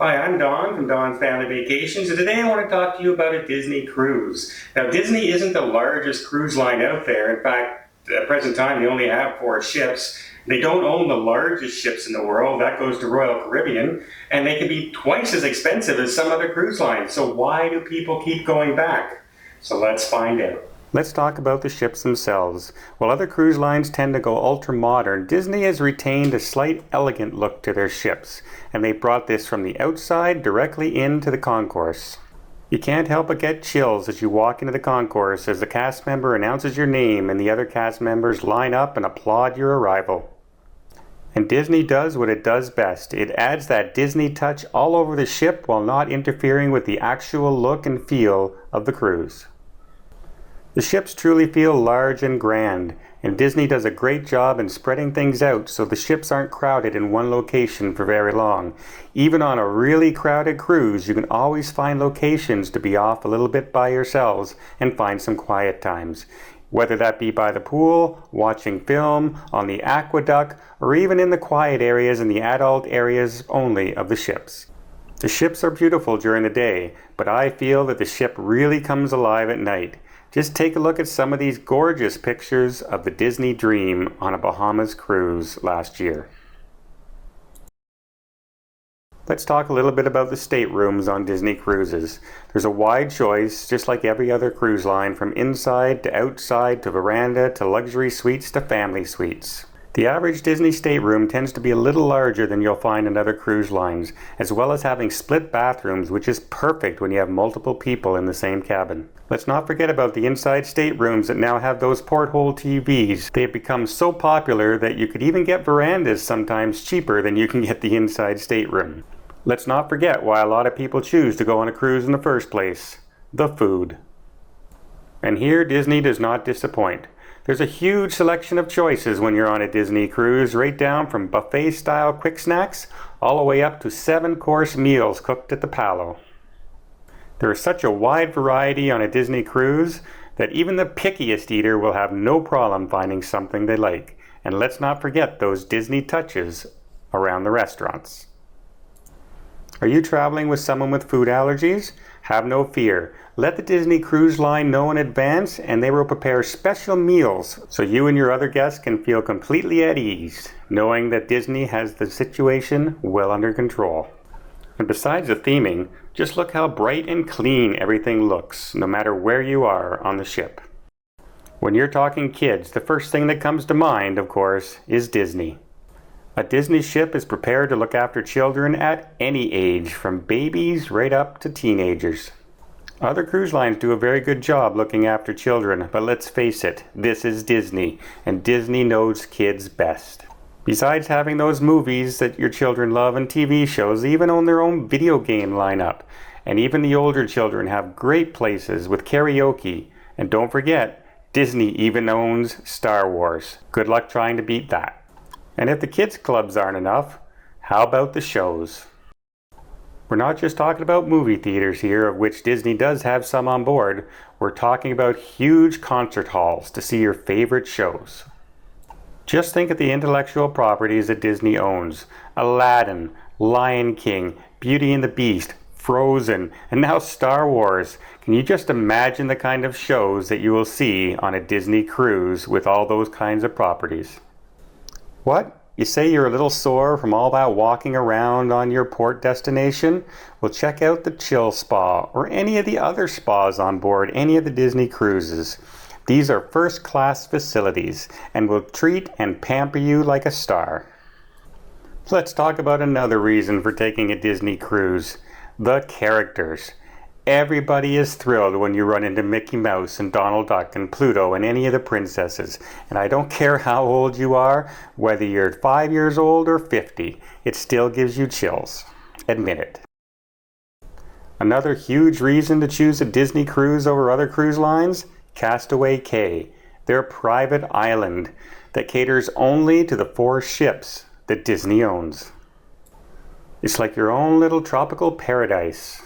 Hi, I'm Don from Don's Family Vacations, and today I want to talk to you about a Disney cruise. Now, Disney isn't the largest cruise line out there. In fact, at the present time, they only have 4 ships. They don't own the largest ships in the world. That goes to Royal Caribbean, and they can be twice as expensive as some other cruise lines. So why do people keep going back? So let's find out. Let's talk about the ships themselves. While other cruise lines tend to go ultra-modern, Disney has retained a slight elegant look to their ships, and they brought this from the outside directly into the concourse. You can't help but get chills as you walk into the concourse as the cast member announces your name and the other cast members line up and applaud your arrival. And Disney does what it does best. It adds that Disney touch all over the ship while not interfering with the actual look and feel of the cruise. The ships truly feel large and grand, and Disney does a great job in spreading things out so the ships aren't crowded in one location for very long. Even on a really crowded cruise, you can always find locations to be off a little bit by yourselves and find some quiet times. Whether that be by the pool, watching film, on the aqueduct, or even in the quiet areas and the adult areas only of the ships. The ships are beautiful during the day, but I feel that the ship really comes alive at night. Just take a look at some of these gorgeous pictures of the Disney Dream on a Bahamas cruise last year. Let's talk a little bit about the staterooms on Disney cruises. There's a wide choice, just like every other cruise line, from inside to outside to veranda to luxury suites to family suites. The average Disney stateroom tends to be a little larger than you'll find in other cruise lines, as well as having split bathrooms, which is perfect when you have multiple people in the same cabin. Let's not forget about the inside staterooms that now have those porthole TVs. They have become so popular that you could even get verandas sometimes cheaper than you can get the inside stateroom. Let's not forget why a lot of people choose to go on a cruise in the first place: the food. And here Disney does not disappoint. There's a huge selection of choices when you're on a Disney cruise, right down from buffet-style quick snacks all the way up to 7-course meals cooked at the Palo. There is such a wide variety on a Disney cruise that even the pickiest eater will have no problem finding something they like. And let's not forget those Disney touches around the restaurants. Are you traveling with someone with food allergies? Have no fear. Let the Disney Cruise Line know in advance and they will prepare special meals so you and your other guests can feel completely at ease, knowing that Disney has the situation well under control. And besides the theming, just look how bright and clean everything looks, no matter where you are on the ship. When you're talking kids, the first thing that comes to mind, of course, is Disney. A Disney ship is prepared to look after children at any age, from babies right up to teenagers. Other cruise lines do a very good job looking after children, but let's face it, this is Disney, and Disney knows kids best. Besides having those movies that your children love and TV shows, they even own their own video game lineup. And even the older children have great places with karaoke. And don't forget, Disney even owns Star Wars. Good luck trying to beat that. And if the kids' clubs aren't enough, how about the shows? We're not just talking about movie theaters here, of which Disney does have some on board. We're talking about huge concert halls to see your favorite shows. Just think of the intellectual properties that Disney owns: Aladdin, Lion King, Beauty and the Beast, Frozen, and now Star Wars. Can you just imagine the kind of shows that you will see on a Disney cruise with all those kinds of properties? What? You say you're a little sore from all that walking around on your port destination? Well, check out the Chill Spa or any of the other spas on board any of the Disney cruises. These are first-class facilities and will treat and pamper you like a star. Let's talk about another reason for taking a Disney cruise: the characters. Everybody is thrilled when you run into Mickey Mouse and Donald Duck and Pluto and any of the princesses. And I don't care how old you are, whether you're 5 years old or 50, it still gives you chills. Admit it. Another huge reason to choose a Disney cruise over other cruise lines: Castaway Cay, their private island that caters only to the 4 ships that Disney owns. It's like your own little tropical paradise.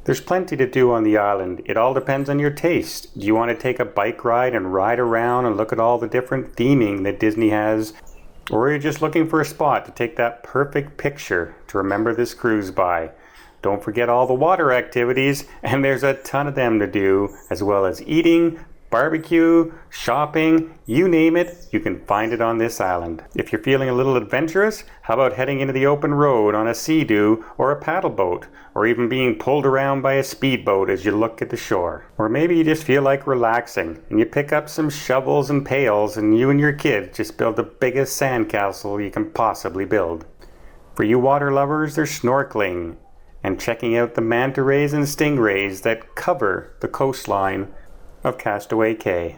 There's plenty to do on the island. It all depends on your taste. Do you want to take a bike ride and ride around and look at all the different theming that Disney has? Or you're just looking for a spot to take that perfect picture to remember this cruise by. Don't forget all the water activities, and there's a ton of them to do, as well as eating, barbecue, shopping, you name it, you can find it on this island. If you're feeling a little adventurous, how about heading into the open road on a sea-doo or a paddle boat, or even being pulled around by a speedboat as you look at the shore. Or maybe you just feel like relaxing, and you pick up some shovels and pails, and you and your kids just build the biggest sandcastle you can possibly build. For you water lovers, there's snorkeling, and checking out the manta rays and stingrays that cover the coastline of Castaway Cay.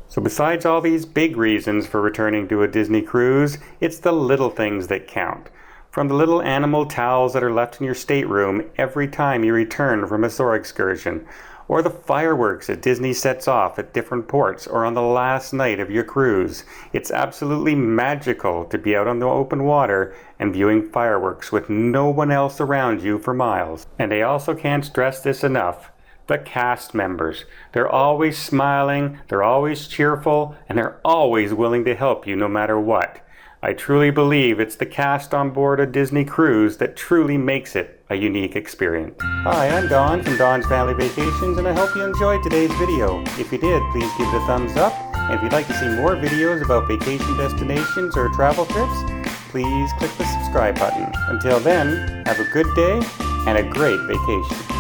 So besides all these big reasons for returning to a Disney cruise, it's the little things that count. From the little animal towels that are left in your stateroom every time you return from a shore excursion, or the fireworks that Disney sets off at different ports or on the last night of your cruise. It's absolutely magical to be out on the open water and viewing fireworks with no one else around you for miles. And I also can't stress this enough. The cast members. They're always smiling, they're always cheerful, and they're always willing to help you no matter what. I truly believe it's the cast on board a Disney cruise that truly makes it a unique experience. Hi, I'm Don from Don's Family Vacations, and I hope you enjoyed today's video. If you did, please give it a thumbs up, and if you'd like to see more videos about vacation destinations or travel trips, please click the subscribe button. Until then, have a good day and a great vacation.